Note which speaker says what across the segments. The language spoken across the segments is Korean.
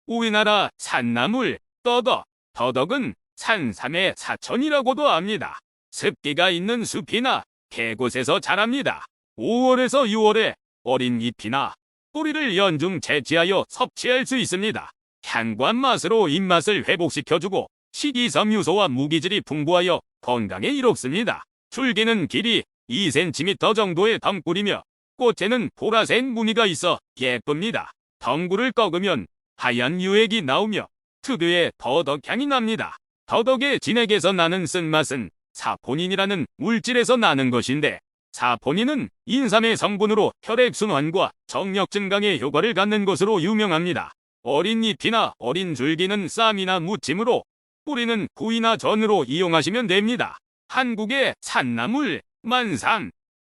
Speaker 1: 우리나라 산나물, 더덕, 더덕은 산삼의 사천이라고도 합니다. 습기가 있는 숲이나 계곳에서 자랍니다. 5월에서 6월에 어린 잎이나 뿌리를 연중 채취하여 섭취할 수 있습니다. 향과 맛으로 입맛을 회복시켜주고 식이섬유소와 무기질이 풍부하여 건강에 이롭습니다. 줄기는 길이 2cm 정도의 덩굴이며 꽃에는 보라색 무늬가 있어 예쁩니다. 덩굴을 꺾으면 하얀 유액이 나오며 특유의 더덕향이 납니다. 더덕의 진액에서 나는 쓴맛은 사포닌이라는 물질에서 나는 것인데, 사포닌은 인삼의 성분으로 혈액순환과 정력 증강에 효과를 갖는 것으로 유명합니다. 어린 잎이나 어린 줄기는 쌈이나 무침으로, 뿌리는 구이나 전으로 이용하시면 됩니다. 한국의 산나물, 만삼.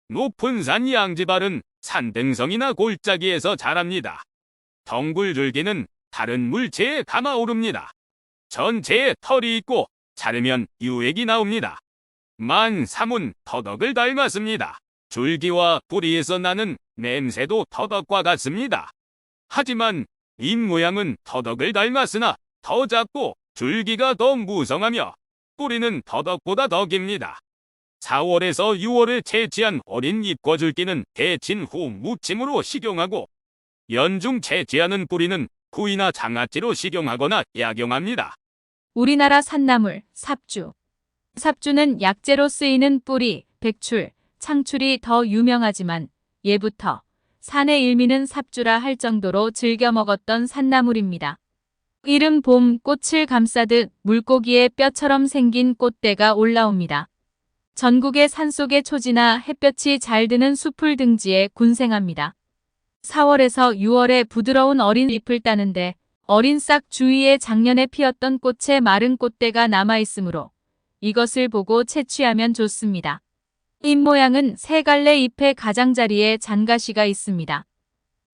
Speaker 1: 높은 산 양지발은 산등성이나 골짜기에서 자랍니다. 덩굴 줄기는 다른 물체에 감아오릅니다. 전체에 털이 있고 자르면 유액이 나옵니다. 만삼은 더덕을 닮았습니다. 줄기와 뿌리에서 나는 냄새도 더덕과 같습니다. 하지만 잎 모양은 더덕을 닮았으나 더 작고 줄기가 더 무성하며 뿌리는 더덕보다 더 깁니다. 4월에서 6월에 채취한 어린 잎과 줄기는 데친 후 무침으로 식용하고, 연중 채취하는 뿌리는 구이나 장아찌로 식용하거나 약용합니다.
Speaker 2: 우리나라 산나물, 삽주. 삽주는 약재로 쓰이는 뿌리, 백출, 창출이 더 유명하지만 예부터 산의 일미는 삽주라 할 정도로 즐겨 먹었던 산나물입니다. 이른 봄 꽃을 감싸듯 물고기의 뼈처럼 생긴 꽃대가 올라옵니다. 전국의 산속의 초지나 햇볕이 잘 드는 숲을 등지에 군생합니다. 4월에서 6월에 부드러운 어린 잎을 따는데 어린 싹 주위에 작년에 피었던 꽃의 마른 꽃대가 남아있으므로 이것을 보고 채취하면 좋습니다. 잎 모양은 세 갈래 잎의 가장자리에 잔가시가 있습니다.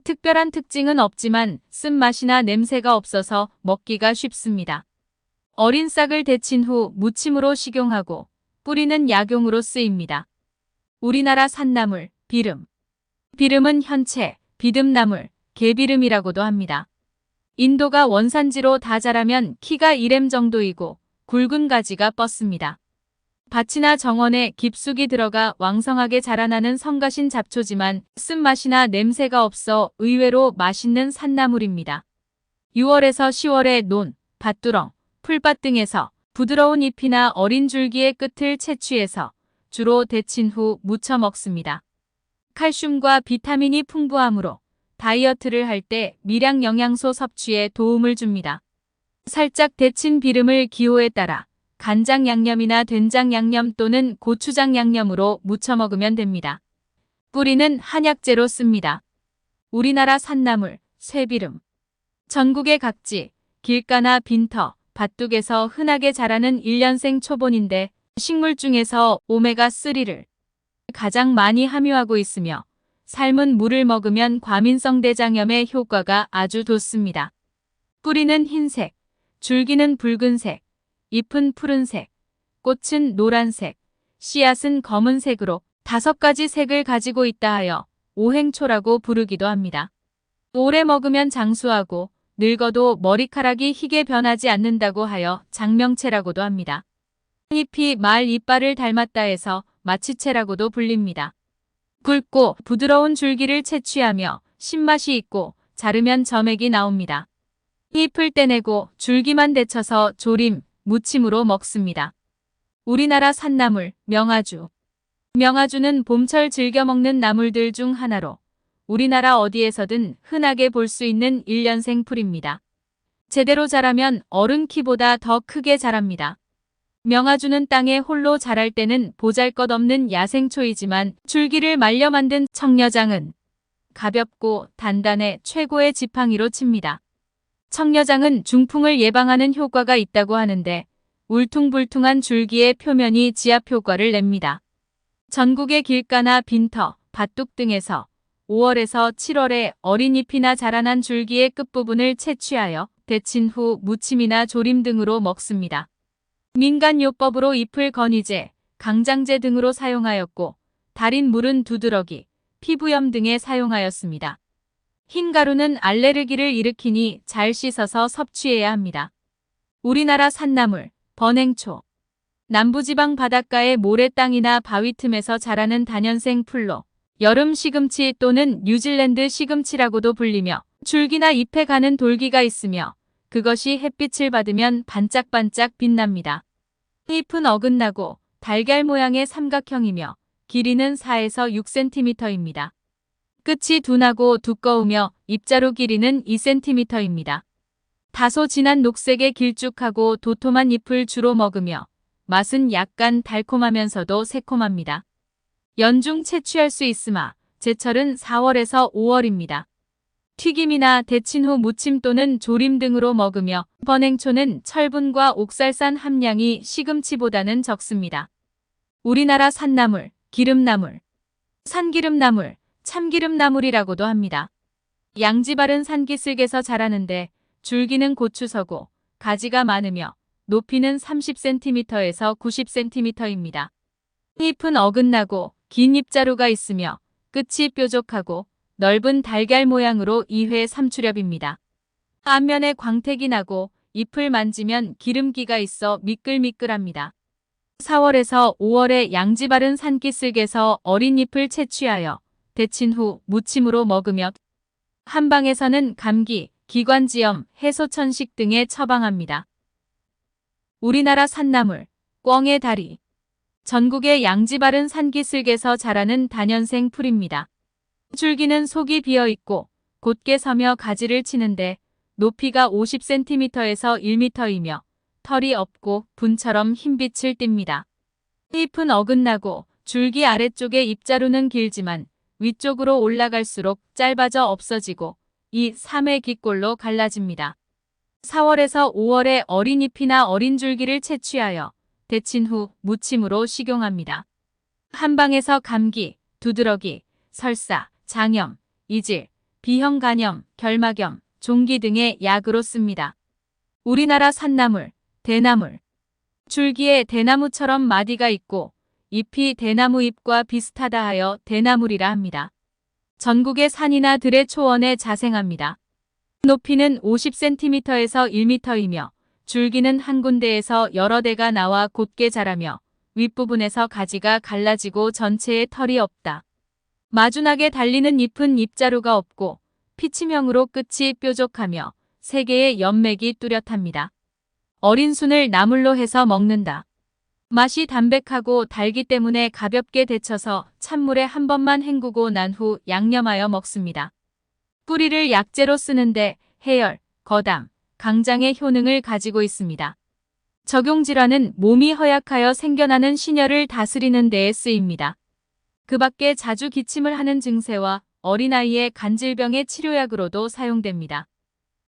Speaker 2: 특별한 특징은 없지만 쓴맛이나 냄새가 없어서 먹기가 쉽습니다. 어린 싹을 데친 후 무침으로 식용하고 뿌리는 약용으로 쓰입니다. 우리나라 산나물, 비름. 비름은 현채, 비듬나물, 개비름이라고도 합니다. 인도가 원산지로 다 자라면 키가 1m 정도이고 굵은 가지가 뻗습니다. 밭이나 정원에 깊숙이 들어가 왕성하게 자라나는 성가신 잡초지만 쓴맛이나 냄새가 없어 의외로 맛있는 산나물입니다. 6월에서 10월에 논, 밭두렁, 풀밭 등에서 부드러운 잎이나 어린 줄기의 끝을 채취해서 주로 데친 후 무쳐 먹습니다. 칼슘과 비타민이 풍부하므로 다이어트를 할 때 미량 영양소 섭취에 도움을 줍니다. 살짝 데친 비름을 기호에 따라 간장 양념이나 된장 양념 또는 고추장 양념으로 무쳐 먹으면 됩니다. 뿌리는 한약재로 씁니다. 우리나라 산나물, 쇠비름. 전국의 각지, 길가나 빈터, 밭둑에서 흔하게 자라는 일년생 초본인데 식물 중에서 오메가3를 가장 많이 함유하고 있으며 삶은 물을 먹으면 과민성 대장염에 효과가 아주 좋습니다. 뿌리는 흰색, 줄기는 붉은색, 잎은 푸른색, 꽃은 노란색, 씨앗은 검은색으로 5가지 색을 가지고 있다 하여 오행초라고 부르기도 합니다. 오래 먹으면 장수하고 늙어도 머리카락이 희게 변하지 않는다고 하여 장명채라고도 합니다. 잎이 말 이빨을 닮았다 해서 마취채라고도 불립니다. 굵고 부드러운 줄기를 채취하며 신맛이 있고 자르면 점액이 나옵니다. 잎을 떼내고 줄기만 데쳐서 조림, 무침으로 먹습니다. 우리나라 산나물, 명아주. 명아주는 봄철 즐겨 먹는 나물들 중 하나로 우리나라 어디에서든 흔하게 볼 수 있는 일년생 풀입니다. 제대로 자라면 어른 키보다 더 크게 자랍니다. 명아주는 땅에 홀로 자랄 때는 보잘것없는 야생초이지만 줄기를 말려 만든 청려장은 가볍고 단단해 최고의 지팡이로 칩니다. 청려장은 중풍을 예방하는 효과가 있다고 하는데 울퉁불퉁한 줄기의 표면이 지압 효과를 냅니다. 전국의 길가나 빈터, 밭둑 등에서 5월에서 7월에 어린 잎이나 자라난 줄기의 끝부분을 채취하여 데친 후 무침이나 조림 등으로 먹습니다. 민간요법으로 잎을 건의제, 강장제 등으로 사용하였고 달인 물은 두드러기, 피부염 등에 사용하였습니다. 흰 가루는 알레르기를 일으키니 잘 씻어서 섭취해야 합니다. 우리나라 산나물, 번행초. 남부지방 바닷가의 모래땅이나 바위 틈에서 자라는 다년생 풀로 여름 시금치 또는 뉴질랜드 시금치라고도 불리며 줄기나 잎에 가는 돌기가 있으며 그것이 햇빛을 받으면 반짝반짝 빛납니다. 잎은 어긋나고 달걀 모양의 삼각형이며 길이는 4에서 6cm입니다. 끝이 둔하고 두꺼우며 잎자루 길이는 2cm입니다. 다소 진한 녹색의 길쭉하고 도톰한 잎을 주로 먹으며 맛은 약간 달콤하면서도 새콤합니다. 연중 채취할 수 있으나 제철은 4월에서 5월입니다. 튀김이나 데친 후 무침 또는 조림 등으로 먹으며 번행초는 철분과 옥살산 함량이 시금치보다는 적습니다. 우리나라 산나물, 기름나물, 산기름나물, 참기름나물이라고도 합니다. 양지 바른 산기슭에서 자라는데 줄기는 고추서고 가지가 많으며 높이는 30cm에서 90cm입니다. 잎은 어긋나고 긴 잎자루가 있으며 끝이 뾰족하고 넓은 달걀 모양으로 2회 3출엽입니다. 앞면에 광택이 나고 잎을 만지면 기름기가 있어 미끌미끌합니다. 4월에서 5월에 양지 바른 산기슭에서 어린 잎을 채취하여 데친 후 무침으로 먹으며 한방에서는 감기, 기관지염, 해소천식 등에 처방합니다. 우리나라 산나물, 꿩의 다리. 전국의 양지 바른 산기슭에서 자라는 다년생 풀입니다. 줄기는 속이 비어있고 곧게 서며 가지를 치는데 높이가 50cm에서 1m이며 털이 없고 분처럼 흰빛을 띱니다. 잎은 어긋나고 줄기 아래쪽의 잎자루는 길지만 위쪽으로 올라갈수록 짧아져 없어지고 2, 3의 기꼴로 갈라집니다. 4월에서 5월에 어린 잎이나 어린 줄기를 채취하여 데친 후 무침으로 식용합니다. 한방에서 감기, 두드러기, 설사, 장염, 이질, 비형 간염, 결막염, 종기 등의 약으로 씁니다. 우리나라 산나물, 대나물. 줄기에 대나무처럼 마디가 있고 잎이 대나무 잎과 비슷하다 하여 대나물이라 합니다. 전국의 산이나 들의 초원에 자생합니다. 높이는 50cm에서 1m이며 줄기는 한 군데에서 여러 대가 나와 곧게 자라며 윗부분에서 가지가 갈라지고 전체에 털이 없다. 마주나게 달리는 잎은 잎자루가 없고 피치명으로 끝이 뾰족하며 3개의 연맥이 뚜렷합니다. 어린 순을 나물로 해서 먹는다. 맛이 담백하고 달기 때문에 가볍게 데쳐서 찬물에 한 번만 헹구고 난 후 양념하여 먹습니다. 뿌리를 약재로 쓰는데 해열, 거담, 강장의 효능을 가지고 있습니다. 적용질환은 몸이 허약하여 생겨나는 신혈을 다스리는 데에 쓰입니다. 그 밖에 자주 기침을 하는 증세와 어린아이의 간질병의 치료약으로도 사용됩니다.